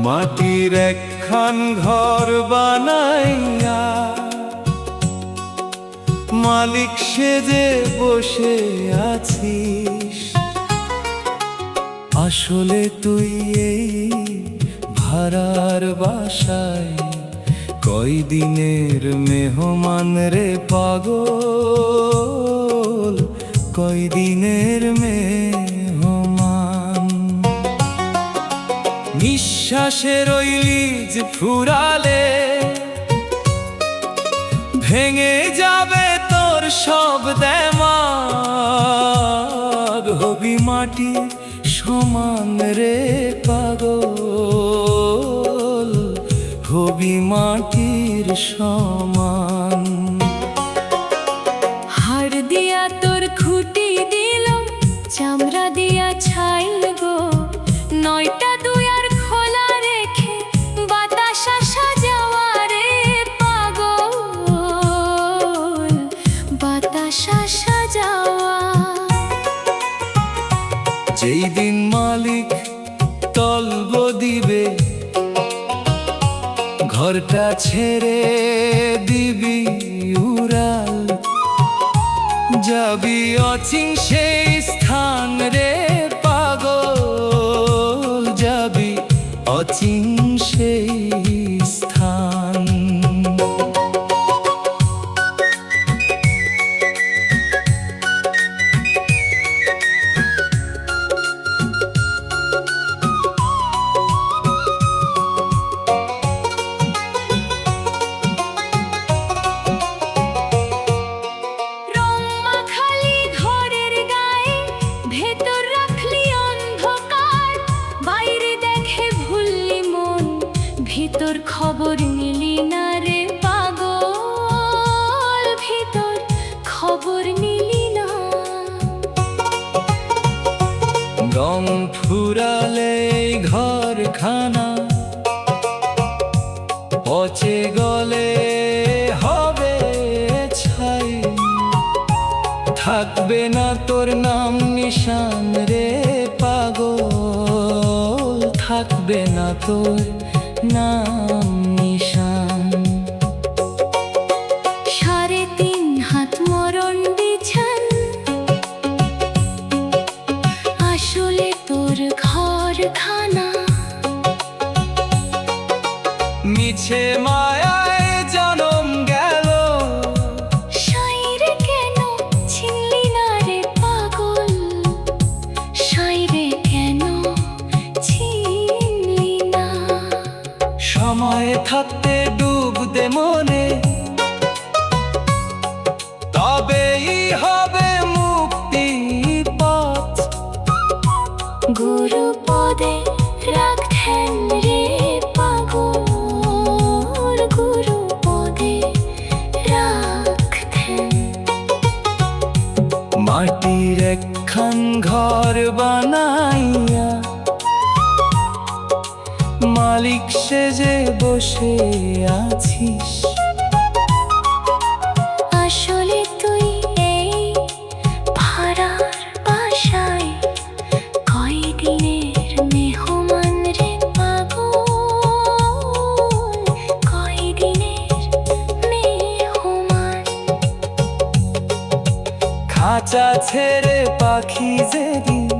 মাটির একখান ঘর বানাইয়া মালিক সেজে বসে আছিস। আসলে তুই এই ভাড়ার বাসায় কয়দিনের মেহমান রে পাগল, কয়দিনের মেহমান। নিঃশ্বাসের ওই লিজ ফুরালে ভেঙে যাবে তোর সব দেমাগ, হবি মাটি সমান রে পাগল, হবি মাটির সমান। হাড় দিয়া তোর খুঁটি দিল, চামড়া দিয়া ছাইল গো, নয়টা দুয়ার খোলা রেখে বাতাস আসা যাওয়া রে পাগল, বাতাস আসা যাওয়া। যেই দিন মালিক তলব দিবে ঘরটা ছেড়ে দিবি উড়াল, যাবি অচিন সেই স্থান রে পাগল, যাবি অচিন সেই স্থান। ভিতর খবর নিলি না রে পাগল, ভিতর খবর নিলি না। দম ফুরালে ঘরখানা পচে গলে হবে ছাই, থাকবে না তোর নাম নিশান রে পাগল, থাকবে না তোর নাম নিশান। 3.5 হাত মরণ বিছান, আসলে তোর ঘরখানা। মিছে মায়ায় জনম গেল, সাইরে কেন চিনলি না রে পাগল, সাইরে কেন চিনলি না। সময় থাকতে ডুব দে মনে, তবেই হবে মুক্তি পথ। গুরু পদে রাখ ধ্যান রে পাগল, গুরু পদে রাখ ধ্যান। মাটির একখান ঘর বানাইয়া মালিক সেজে বসে আছিস। আসলে তুই এই ভাড়ার বাসায় কয়দিনের মেহমান রে পাগল, কয়দিনের মেহমান। খাঁচা ছেড়ে পাখি যেদিন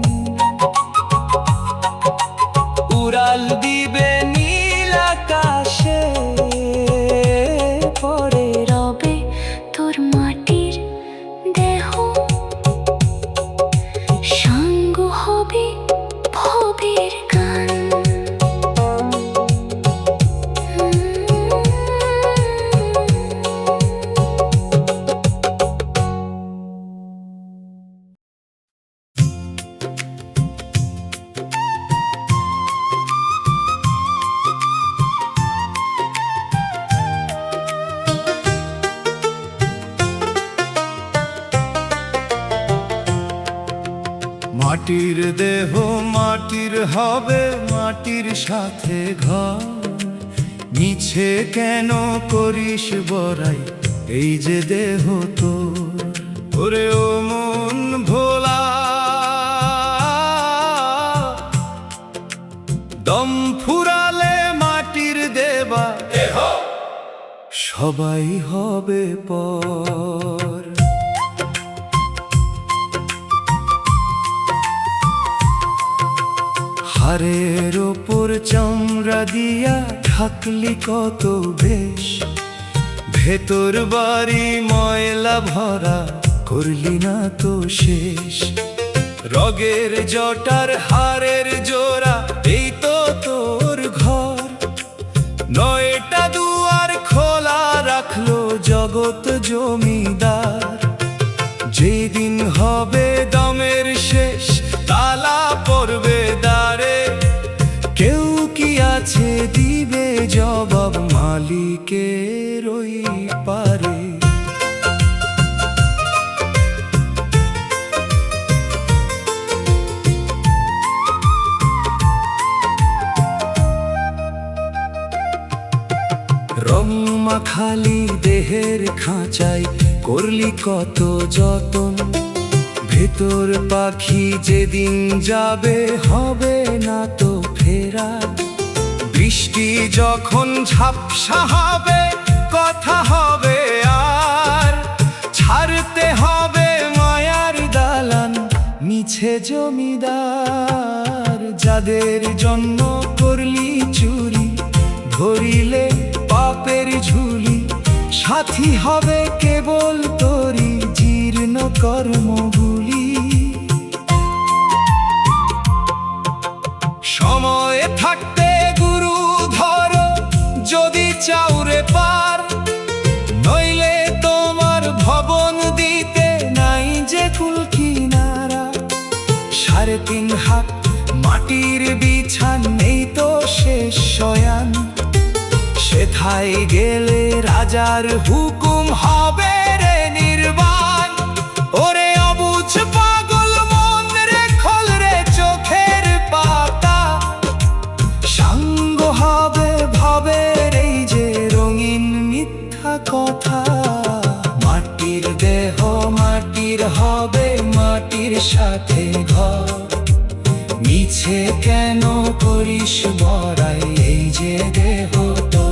উড়াল দিবে নীল আকাশে, পরে রবে তোর মাটির দেহ, সঙ্গ হবে ভবের গান। মাটির দেহ মাটির হবে, মাটির সাথে ঘর। মিছে কেন করিস বড়াই, এই যে দেহ তোর। ওরে ও মন ভোলা, দম ফুরালে সবাই হবে পর। হাড়ের ওপর চামড়া দিয়া ঢাকলি কত বেশ, ভেতর বাড়ি ময়লা ভরা করলি না তো শেষ। রগের জটার হাড়ের জোড়া এই তো তোর ঘর, নয়টা দুয়ার খোলা রাখলো জগৎ জমিদার। যেদিন হবে দমের শেষ তালা পড়বে দ্বারে, কেউ কি আছে দিবে জবাব মালিকের ওই পারে। রং মাখালি দেহের খাঁচায় করলি কত যতন, ভেতর পাখি যেদিন যাবে হবে না তো ফেরা। বৃষ্টি যখন ঝাপসা হবে কথা হবে আর, ছাড়তে হবে মায়ার দালান মিছে জমিদার। যাদের জন্য করলি চুরি ধরিলে পাপের ঝুলি, সাথী হবে কেবল তোরি জীর্ণ কর্মগুলি। সময় থাকতে গুরু ধরো যদি চাউরে পার, নইলে তোমার ভবন দিতে নাই যে কুল কিনারা। 3.5 হাত মাটির বিছান নেই তো শেষ শয়ান, সেথায় গেলে রাজার হুকুম হবে রে নির্বাণ। ওরে অবুঝ পাগল মন রে খোল রে চোখের পাতা, সাঙ্গ হবে ভাবের এই যে রঙিন মিথ্যা কথা। মাটির দেহ মাটির হবে মাটির সাথে ঘর, মিছে কেন করিস বড়াই এই যে দেহ তো।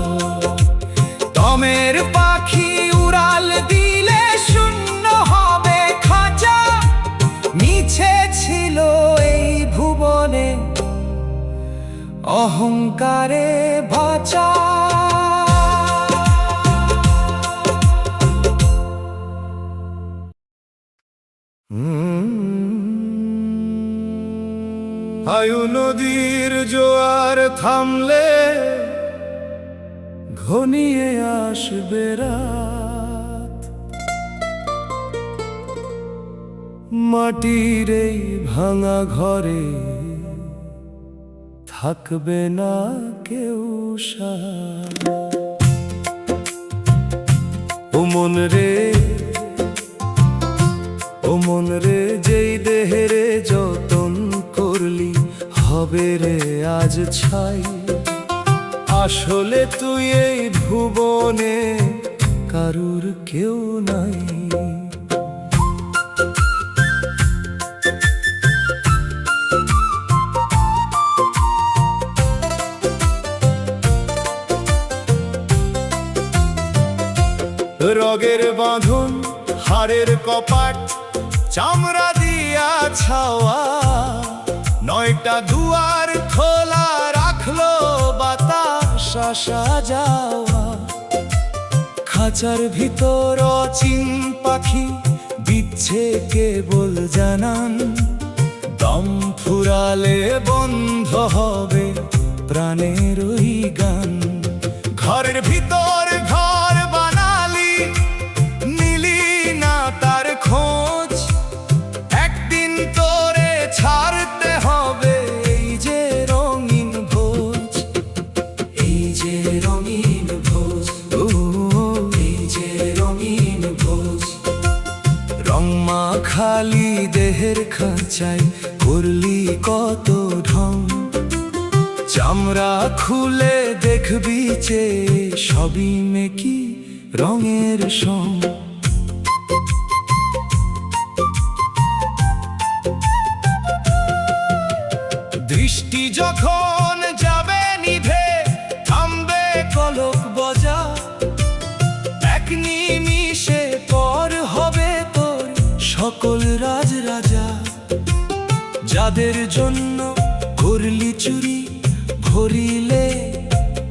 দমের পাখি উড়াল দিলে শূন্য হবে খাঁচা, মিছে ছিল এই ভুবনে অহংকারে বাঁচা। আয়ু নদীর জোয়ার থামলে ঘনিয়ে আসবে রাত, মাটির এই ভাঙা ঘরে থাকবে না কেউ সাথ। ও মন রে ও মন রে, যেই দেহেরে যতন করলি হবে রে আজ ছাই। আসলে তুই এই ভুবনে কারুর কেউ নাই। রগের বাঁধন হাড়ের কপাট চামড়া দিয়া ছাওয়া, 9টা দুয়ার খোলা রাখলো বাতাস আসা যাওয়া। খাঁচার ভিতর অচিন পাখি দিচ্ছে কেবল জানান, দম ফুরালে বন্ধ হবে প্রাণের ওই গান। ঘরের ভিতর ঘর বানালি নিলি না তার খোঁজ, একদিন তোরে ছাড়তে হবে এই যে রঙিন ভোজ। এই যে রঙিন ভোজ, এই যে রঙিন ভোজ। রং মাখালি দেহের খাঁচায় করলি কত ঢং, চামড়া খুলে দেখবি যে সবই মেকি রঙের সং। দৃষ্টি যখন যাবে নিভে থামবে কলক বজা, কাদের জন্য করলি চুরি, ভরিলে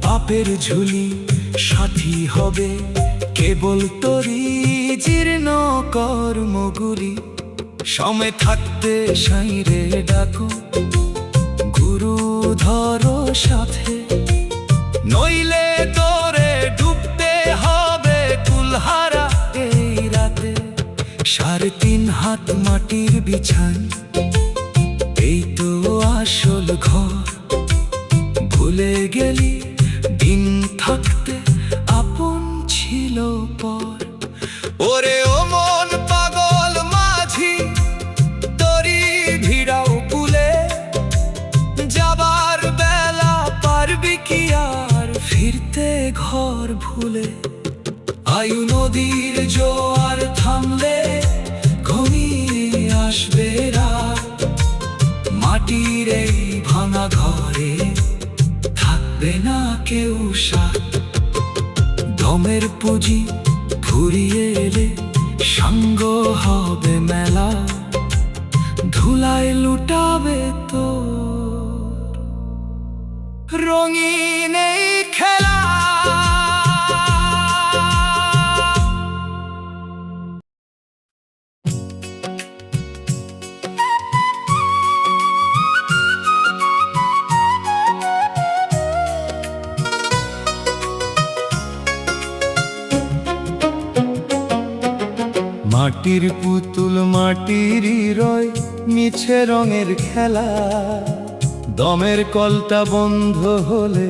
পাপের ঝুলি, সাথী হবে কেবল তোরি জীর্ণ কর্মগুলি। সময় থাকতে সাইরে ডাকো, গুরু ধরো সাথে, নইলে তোরে ডুবতে হবে কুলহারা এই রাতে। 3.5 হাত মাটির বিছান, এই তো আসল ঘর। ভুলে গেলি দিন থাকতে আপন ছিল পর। ওরে ও মন পাগল মাঝি, তরি ভিড়াও কুলে, যাবার বেলা পারবি কি আর ফিরতে ঘর ভুলে। আয়ু নদীর জোয়ার থামলে ঘনিয়ে আসবে রাত, মাটির এই ভাঙা ঘরে থাকবে না কেউ সাথ। দমের পুঁজি ফুরিয়ে এলে সাঙ্গ হবে মেলা, ধুলায় লুটাবে তো রঙিন এই খেলা। মাটির পুতুল মাটিরই রয়, মিছে রঙের খেলা। দমের কলটা বন্ধ হলে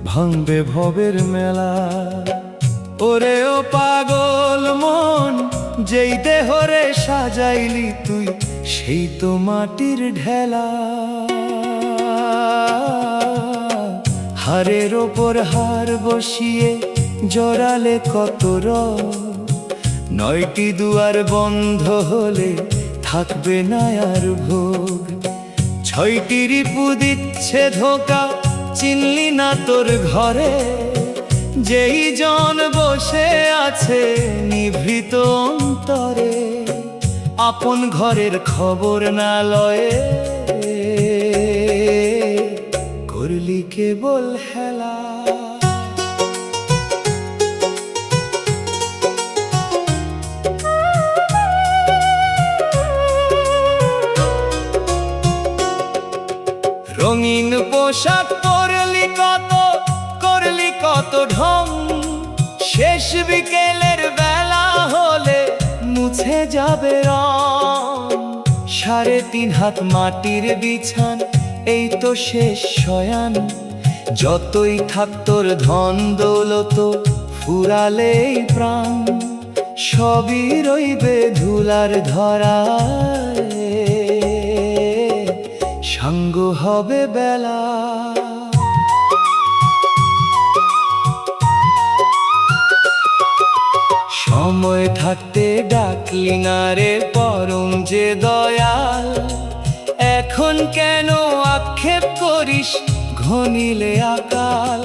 ভাঙবে ভবের মেলা। ওরে ও পাগল মন, যেই দেহরে সাজাইলি তুই সেই তো মাটির ঢেলা। হাড়ের ওপর হাড় বসিয়ে জড়ালে কত রং, 9টি দুয়ার বন্ধ হলে থাকবে না আর ভোগ। 6টি রিপু দিচ্ছে ধোকা, চিনলি না তোর ঘরে, যেই জন বসে আছে নিভৃত অন্তরে। আপন ঘরের খবর না লয়ে করলি কেবল হেলা। রঙিন পোশাক পরলি কত, করলি কত ঢং, শেষ বিকেলের বেলা হলে মুছে যাবে রং। 3.5 হাত মাটির বিছান, এই তো শেষ শয়ান। যতই থাক তোর ধন দৌলত, ফুরালেই প্রাণ সবই রইবে ধুলার ধরায়, সাঙ্গ হবে বেলা। সময় থাকতে ডাকলি না রে পরম যে দয়াল, এখন কেন আক্ষেপ করিস ঘনিলে আকাল।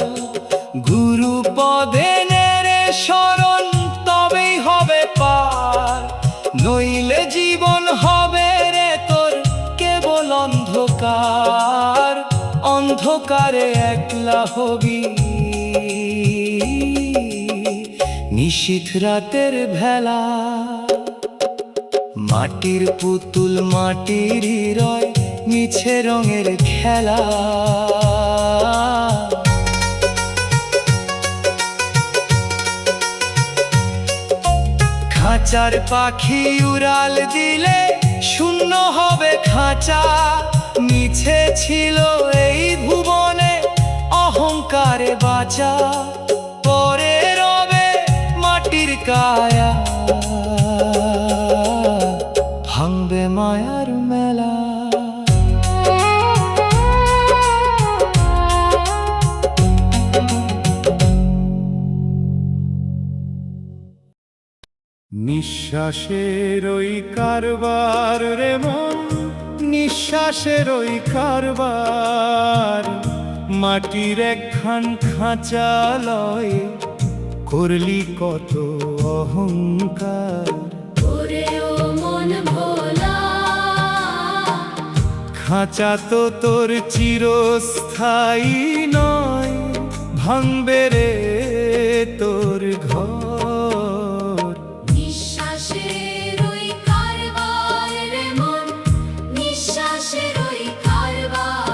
গুরু পদে নেরে শরণ, তবেই হবে পার, নইলে জীবন হবে রে তোর কেবল অন্ধকার। অন্ধকারে একলা হবি নিশীথ রাতের ভেলা। মাটির পুতুল মাটিরই রয়, মিছে রঙের খেলা। খাঁচার পাখি উড়াল দিলে শূন্য হবে খাঁচা। মিছে ছিল এই ভুবনে অহংকারে বাঁচা, পরে রবে মাটির কায়া, ভাঙবে মায়ার মেলা। নিঃশ্বাসের ওই কারবার রে মন, নিঃশ্বাসের ওই কারবার। মাটির একখান খাঁচা লয়, করলি কত অহংকার। ওরে ও মন ভোলা, খাঁচা তো তোর চিরস্থায়ী নয়, ভাঙবে রে তোর ঘর। নিঃশ্বাসের ওই কারবার রে মন, নিঃশ্বাসের ওই কারবার।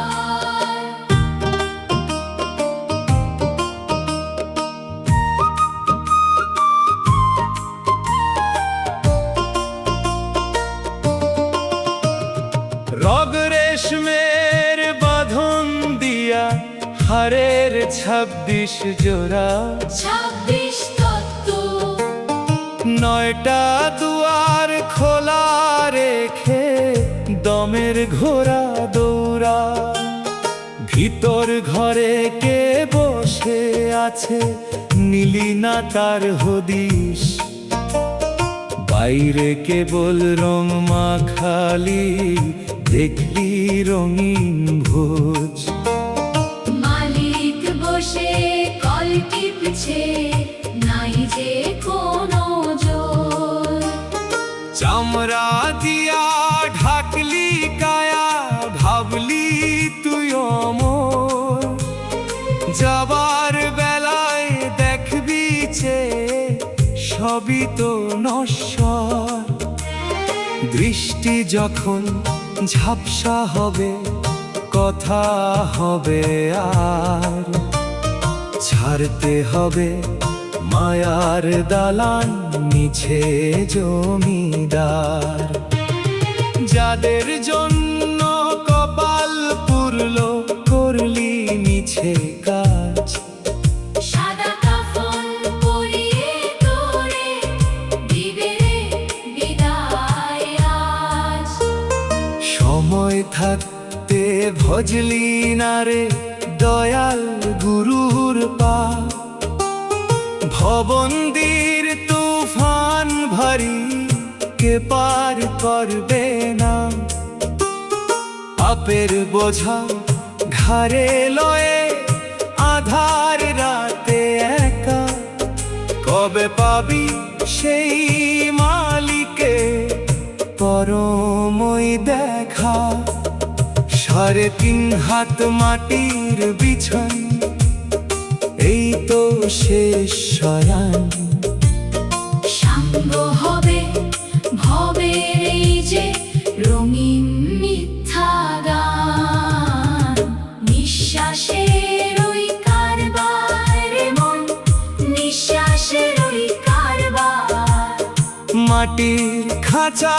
রগ রেশমের বাঁধন দিয়া হারের 26 জোড়া, 26 তত্ত্ব, 9টা দুয়ার খোলা রেখে দমের ঘোড়া দৌড়া। ভিতর ঘরে কে বসে আছে নিলি না তার হদিস, বাইরে কেবল রং মাখালি দেখলি রঙিন ভোজ। মালিক বসে কল টিপছে, নাই যে কোনো জোর। চামড়া দিয়া ঢাকলি কায়া, ভাবলি তুই অমর। যাবার বেলায় দেখবি যে সবই তো নশ্বর। দৃষ্টি যখন ঝাপসা হবে, কথা হবে আর ছাড়তে হবে মায়ার দালান, মিছে জমিদার। যাদের জন্য কপাল পুরলো, করলি মিছে কাজ। সাদা কাফন পরিয়ে তোরে দিবে রে বিদায় আজ। সময় থাকতে ভজলি না রে দয়াল গুরুর পা। ভবন্দির তুফান ভারী কে পার করবে না। পাপের বোঝা ঘাড়ে লয়ে আধার রাতে একা, কবে পাবি সেই মালিকে পরমই দেখা। 3.5 হাত মাটির বিছান, এই তো শেষ শয়ান। সাঙ্গ হবে ভবের এই যে রঙিন মিথ্যা গান। নিঃশ্বাসের ওই কারবার রে মন, নিঃশ্বাসের ওই কারবার। মাটির খাঁচা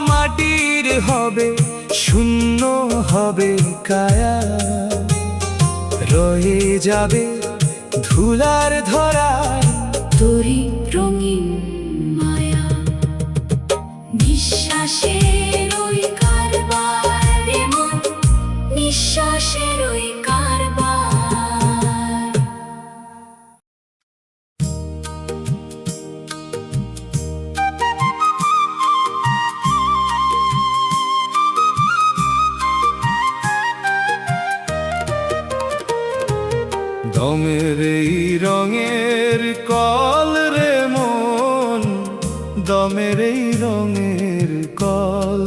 মাটির হবে, শূন্য হবে কায়া। রয়ে যাবে ধুলার ধরায় তোরি রঙিন মায়া। নিঃশ্বাসের ওই কারবার রে মন, নিঃশ্বাসের ওই কারবার। দমের এই রঙের কল রে মন, দমের এই রঙের কল।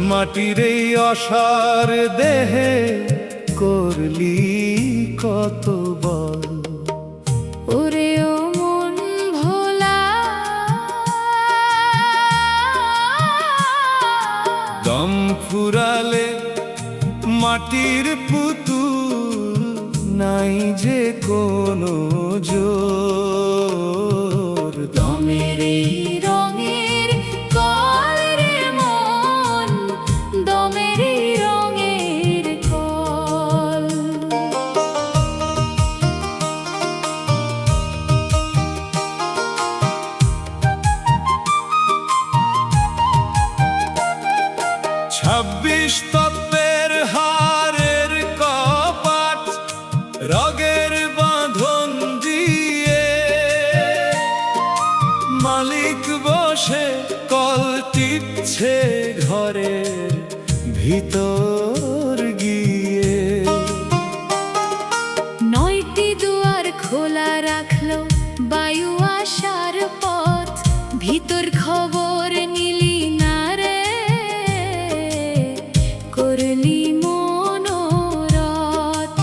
মাটির এই অসার দেহে করলি কত বল। ওরে ও মন ভোলা, দম ফুরালে মাটির পুতুল, নাই যে কোনো জোর। দমের এই রঙের কল রে মন, দমের এই রঙের কল। ছাব্বিশ তত্ত্বের হারের কপাট, রগের বাঁধন দিয়ে করলি মনোরথ।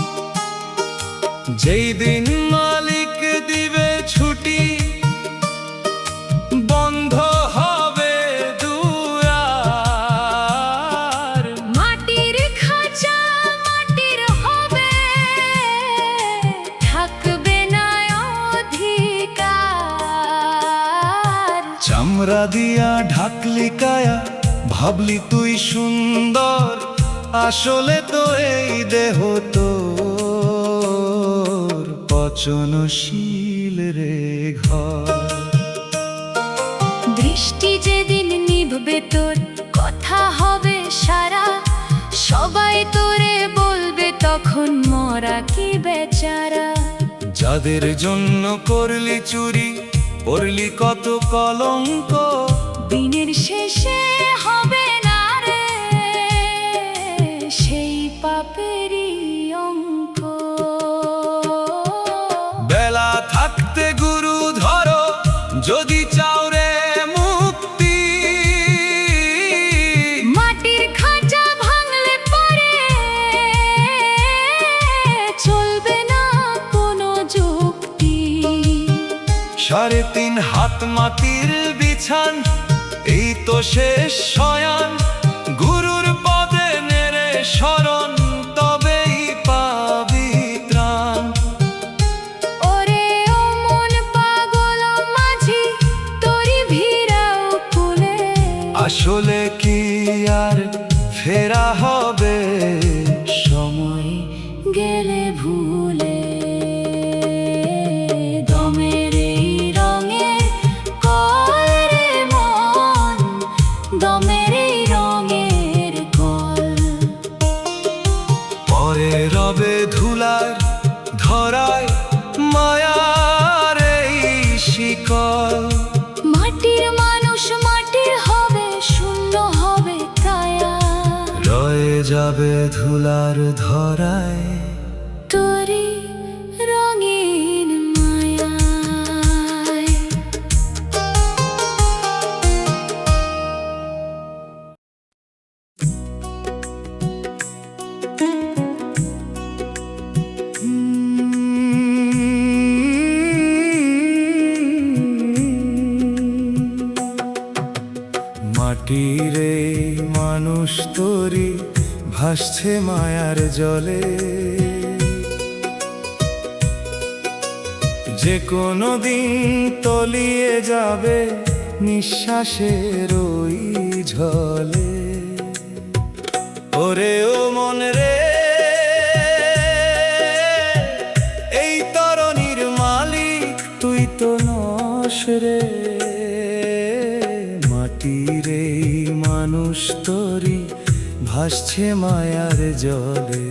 যেই দিন মালিক দিবে ছুটি, বন্ধ হবে দুয়ার। মাটির খাঁচা মাটির হবে, থাকবে না অধিকার। চামড়া দিয়া ঢাকলি কায়া, ভাবলি তুই সুন্দর, আসলে তো এই দেহ তোর পচনশীল রে ঘর। দৃষ্টি যেদিন নিভবে তোর, কথা হবে সারা, সবাই তোরে বলবে তখন মরা কি বেচারা। যাদের জন্য করলি চুরি, পড়লি কত কলঙ্ক, দিনের শেষে হবে না রে সেই পাপেরই অঙ্ক। বেলা থাকতে গুরু ধরো, যদি চাও রে মুক্তি। মাটির খাঁচা ভাঙলে পরে চলবে না কোনো যুক্তি। 3.5 হাত মাটির বিছান, এই তো শেষ শয়ান। গুরুর পদে নেড়ে শরণ, তবেই পাবি ত্রাণ। ওরে ও মন পাগল মাঝি, তোরি ভিড়াও কুলে। আসলে কি আর ফেরা হবে, সময় গেলে ভুলে। দমের এই রঙের কল রে মন, দমের এই রঙের কল। পরে রবে ধুলার ধরায়, মায়ার এই শিকল। মাটির মানুষ মাটির হবে, শূন্য হবে কায়া। রয়ে যাবে ধুলার ধরায়, তোরি রঙিন মায়ায়। মাটির এই মানুষ তরি, ভাসছে মায়ার জলে। যে কোনো দিন তলিয়ে যাবে নিঃশ্বাসের ওই ঝলে। ওরে ও মন রে, এই তরণীর মালিক তুই তো নস রে। মাটির এই মানুষ তরি, ভাসছে মায়ার জলে।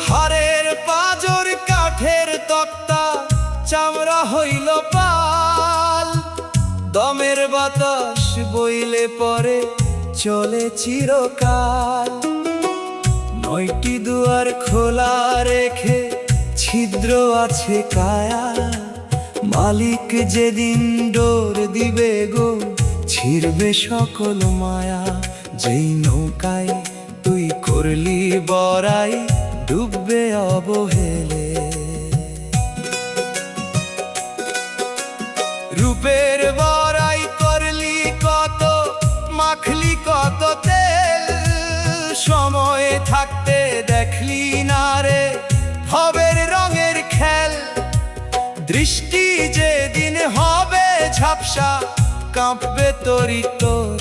হাড়ের পাঁজর কাঠের তক্তা, চামড়া হইল পাল। দমের বাতাস বইলে পরে চলে চিরকাল। 9টি দুয়ার খোলা রেখে ছিদ্র আছে কায়া। মালিক যেদিন ডোর দিবে গো, ছিড়বে সকল মায়া। যেই নৌকায় তুই করলি বড়াই, ডুববে অবহেলে। রূপের বড়াই করলি কত, মাখলি কত তেল। সময় থাকতে দেখলি না রে ভবের রঙের খেল। দৃষ্টি যেদিন হবে ঝাপসা, কাঁপবে তরি তোর।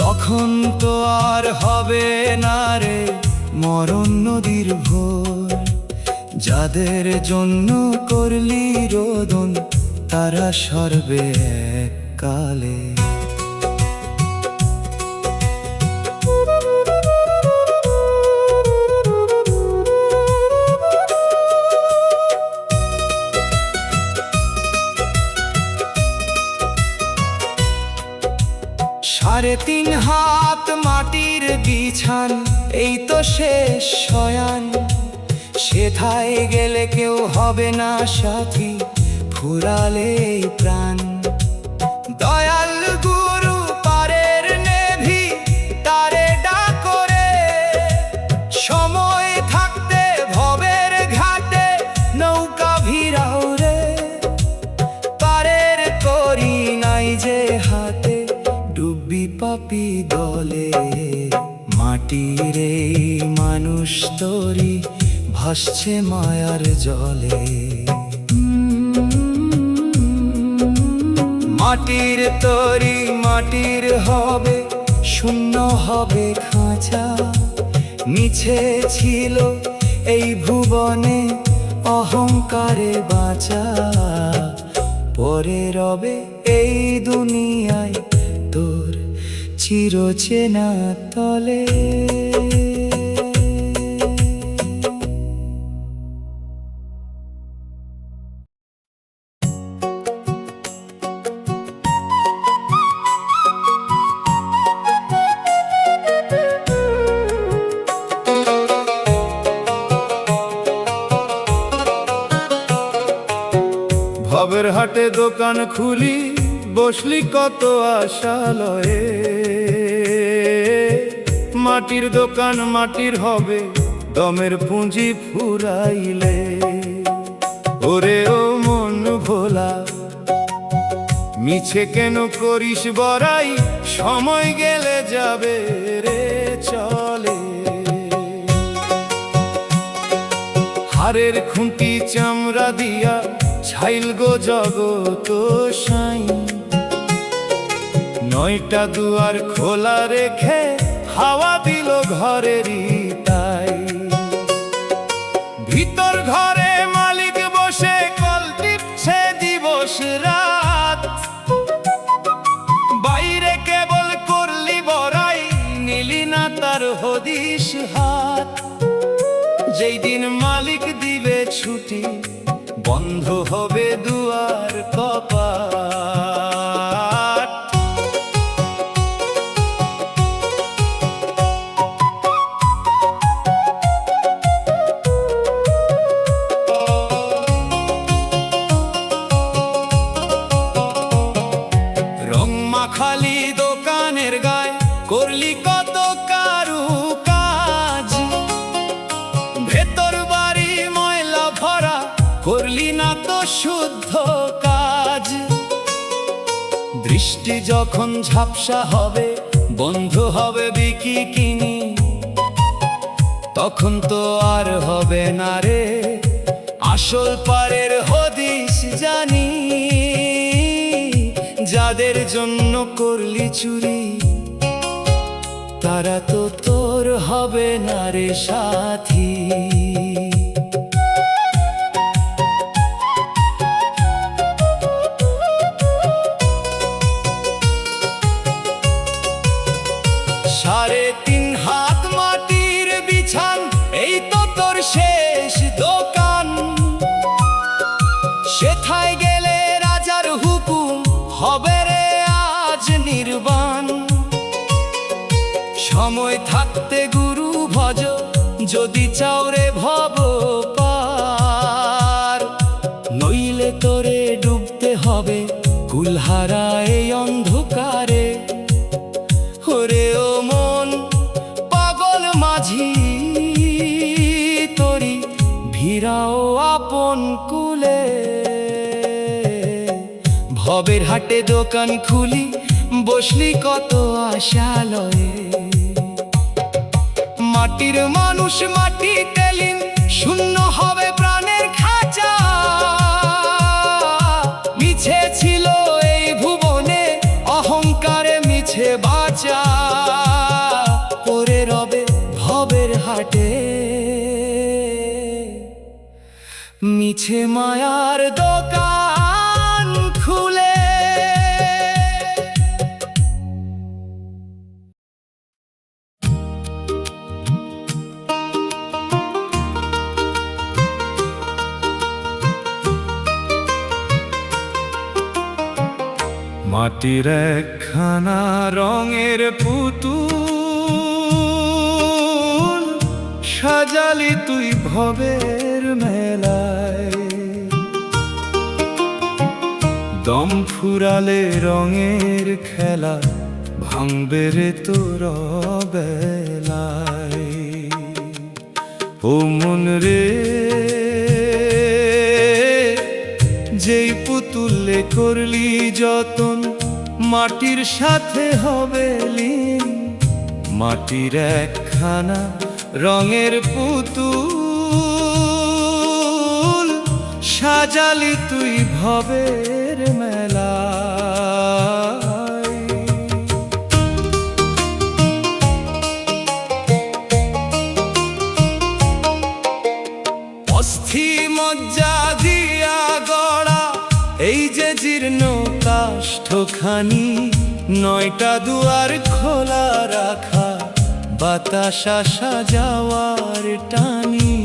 তখন তো আর হবে না রে মরণ নদীর ভোর। যাদের জন্য করলি রোদন, তারা সরবে কালে। সাড়ে 3 হাত মাটির বীজ বিছান এই তো শেষ শয়ান, সেথায় গেলে কেউ হবে না সাথী, ফুরালে এই প্রাণ। দয়াল গুরু পারের নেভি তারে ডাকরে, সময় থাকতে ভবের ঘাটে নৌকা ভিড়াও রে। পারের করি নাই যে হাতে, ডুববি পাপি দলে, মাটির এই মানুষ তরি ভাসছে মায়ার জলে। মাটির তরি মাটির হবে, শূন্য হবে খাঁচা, মিছে ছিল এই ভুবনে অহংকারে বাঁচা। পরে রবে এই দুনিয়ায় তোর চিরচেনা তলে। ভবের হাটে দোকান খুলি, বসলি কত আশালয়ে। মাটির দোকান মাটির হবে, দমের পুঁজি ফুরাইলে। ওরে ও মন ভোলা, মিছে কেন করিস বড়াই, সময় গেলে যাবে রে চলে। হাড়ের খুঁটি চামড়া দিয়া ছাইল গো জগত সাই, নয়টা দুয়ার খোলা রেখে হাওয়া দিল ঘরেরই তাই। ভিতর ঘরে মালিক বসে কল টিপছে দিবস রাত, বাইরে কেবল করলি বড়াই, নিলি না তার হদিস হাত। যেই দিন মালিক দিবে ছুটি, বন্ধ হবে দুয়ার কপাট। রং মাখালি দোকানের গায়ে, করলি কত কারু কাজ, ভেতর বাড়ি ময়লা ভরা, করলি না তো শুদ্ধ কাজ। দৃষ্টি যখন ঝাপসা হবে, বন্ধ হবে বিকি কিনি, তখন তো আর হবে না রে আসল পারের হদিস জানি। যাদের জন্য করলি চুরি, তারা তো তোর হবে না রে সাথী। সাড়ে তিন হাত মাটির বিছান, এই তো তোর শেষ দোকান, সেথায় গেলে রাজার হুকুম হবে রে আজ নির্বাণ। সময় থাকতে গুরু ভজ, যদি চাও রে ভব পার, নইলে তোরে ডুবতে হবে কুলহারা এই অন্ধকারে। ওরে ও মন পাগল মাঝি তরি, ভিড়াও আপন কুলে। ভবের হাটে দোকান খুলি, বসলি কত আশালয়ে। মাটির মানুষ মাটিতে লীন, শূন্য হবে প্রাণের খাঁচা। মিছে ছিল এই ভুবনে অহংকারে মিছে বাঁচা। পরে রবে ভবের হাটে মিছে মায়ার দোকান খুলে। মাটির একখানা রঙের পুতুল, সাজালি তুই ভবের মেলায়। দম ফুরালে রঙের খেলা ভাঙবে রে তোর বেলায়। ও মন রে, যেই পুতুলে করলি যতন মাটির সাথে হবে লীন। মাটির একখানা রঙের পুতুল সাজালি তুই ভবের মেলায়। অস্থি মজ্জা দিয়া গড়া এই যে জীর্ণ কাষ্ঠখানি, 9টা দুয়ার খোলা রাখা বাতাস আসা যাওয়ার টানি।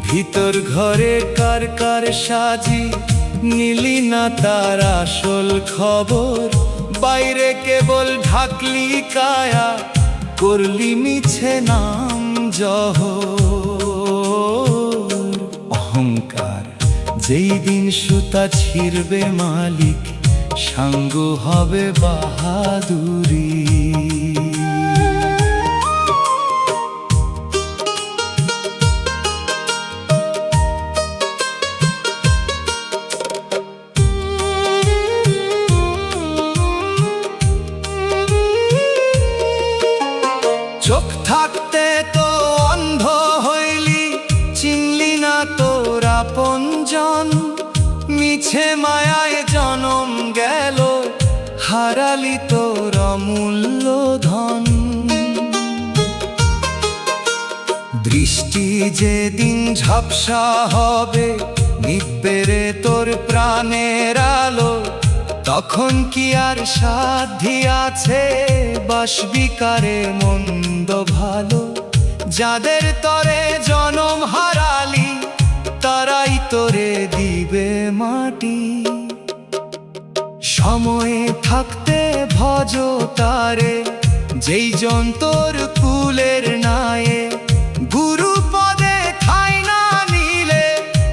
ভিতর ঘরে কার কার সাজি নিলি না তার আসল খবর। বাইরে কেবল ঢাকলি কায়া করলি মিছে নাম জহর। অহংকার যেই দিন সুতা ছিঁড়বে মালিক, সাঙ্গ হবে বাহাদুরি। চোখ থাকতে তো অন্ধ হইলি, চিনলি না তোর আপনজন। মিছে মায়ায় জনম গেল, হারালি তোর অমূল্য ধন। দৃষ্টি যেদিন ঝাপসা হবে, নিব্বে রে তোর প্রাণের আলো। তখন কি আর সাধ্যি আছে বাসবি কারে মন্দ ভালো। যাদের তরে জনম হারালি, তারাই তোরে দিবে মাটি। সময়ে থাকতে ভজ তারে, যেই জন তোর কুলের নায়ে। গুরু পদে ঠাঁই না নিলে,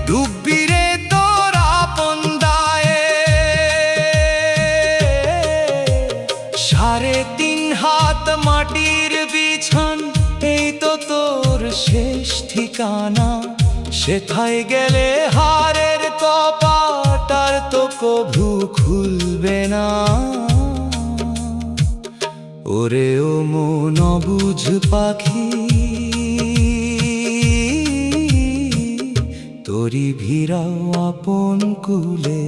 ডুববি রে তোর আপন দায়ে। 3.5 হাত মাটির বিছান, এই তো তোর শেষ ঠিকানা। সেথায় গেলে হারের কপাট আর তো কভু খুলবে না। ওরে ও মন অবুঝ পাখি, তোরি ভিড়াও আপন কুলে।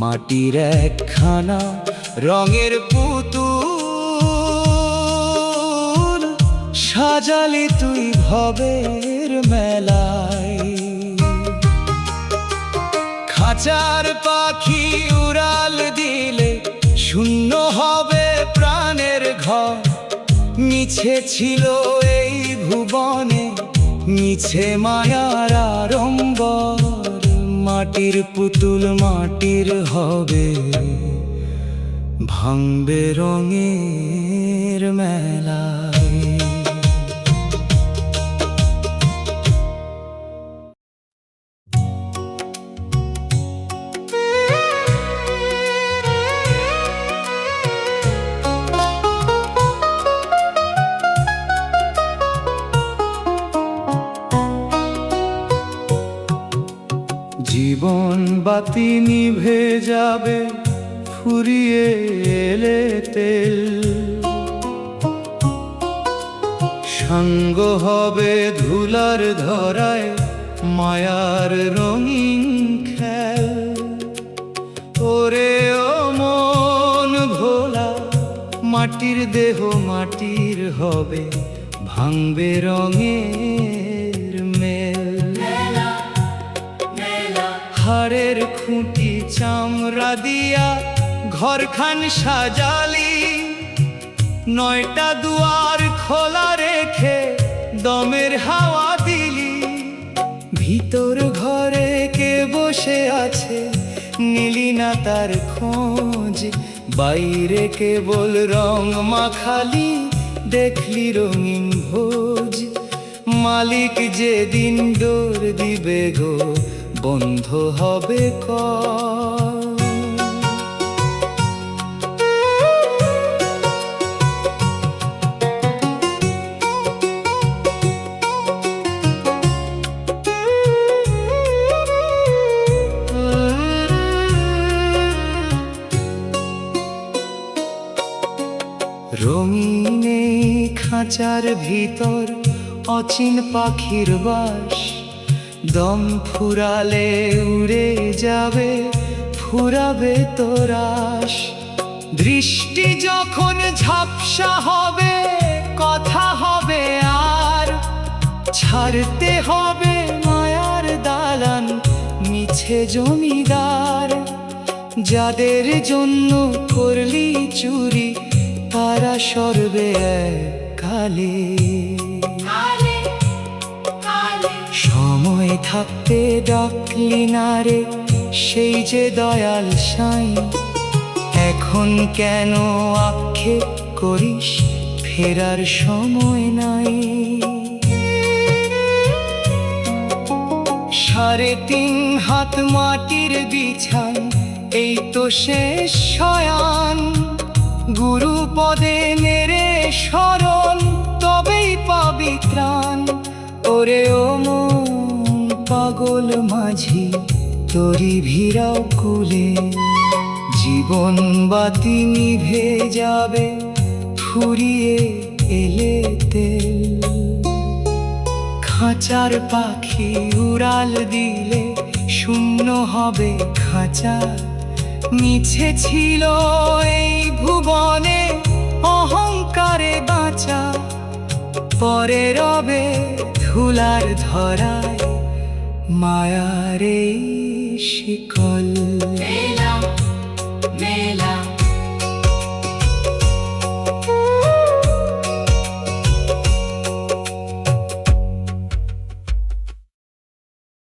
মাটির একখানা রঙের পুতুল সাজালি তুই ভবের মেলায়। খাঁচার পাখি উড়াল দিলে, শূন্য হবে প্রাণের ঘর। মিছে ছিল এই ভুবনে, মিছে মায়ার আড়ম্বর। মাটির পুতুল মাটির হবে, ভাঙবে রঙের মেলায়। জীবন বাতি নিভে যাবে, ফুরিয়ে এলে তেল। সাঙ্গ হবে ধুলার ধরায়, মায়ার রঙিন খেল। ওরে ও মন ভোলা, মাটির দেহ মাটির হবে, ভাঙবে রঙের মেল। হাড়ের খুঁটি চামড়া দিয়া ঘরখান সাজালি, 9টা দুয়ার খোলা রেখে দমের হাওয়া দিলি। ভিতর ঘরে কে বসে আছে, নিলি না তার খোঁজ। বাইরে কেবল রং মাখালি, দেখলি রঙিন ভোজ, মালিক যেদিন ডোর দিবে গো বন্ধ হবে কল। রঙিন এই খাঁচার ভিতর অচিন পাখির বাস, দম ফুরালে উড়ে যাবে, ফুরাবে তোরাস। দৃষ্টি যখন ঝাপসা হবে, কথা হবে আর, ছাড়তে হবে মায়ার দালান, মিছে জমিদার। যাদের জন্য করলি চুরি, তারা সরবে কালে। সময় থাকতে ডাকলি না রে সেই যে দয়াল সাই, এখন কেন আক্ষেপ করিস ফেরার সময় নাই। 3.5 হাত মাটির বিছান, এই তো শেষ শয়ান। গুরু পদে নেড়ে শরণ, তবেই পাবি ত্রাণ। ওরে ও মন পাগল মাঝি, তোরি ভিড়াও কুলে, জীবন বাতি নিভে যাবে ফুরিয়ে এলে তেল। খাঁচার পাখি উড়াল দিলে শূন্য হবে খাঁচা, মিছে ছিল এই ভুবনে অহংকারে বাঁচা। পরে রবে ধুলার ধরায় মায়ার এই শিকল।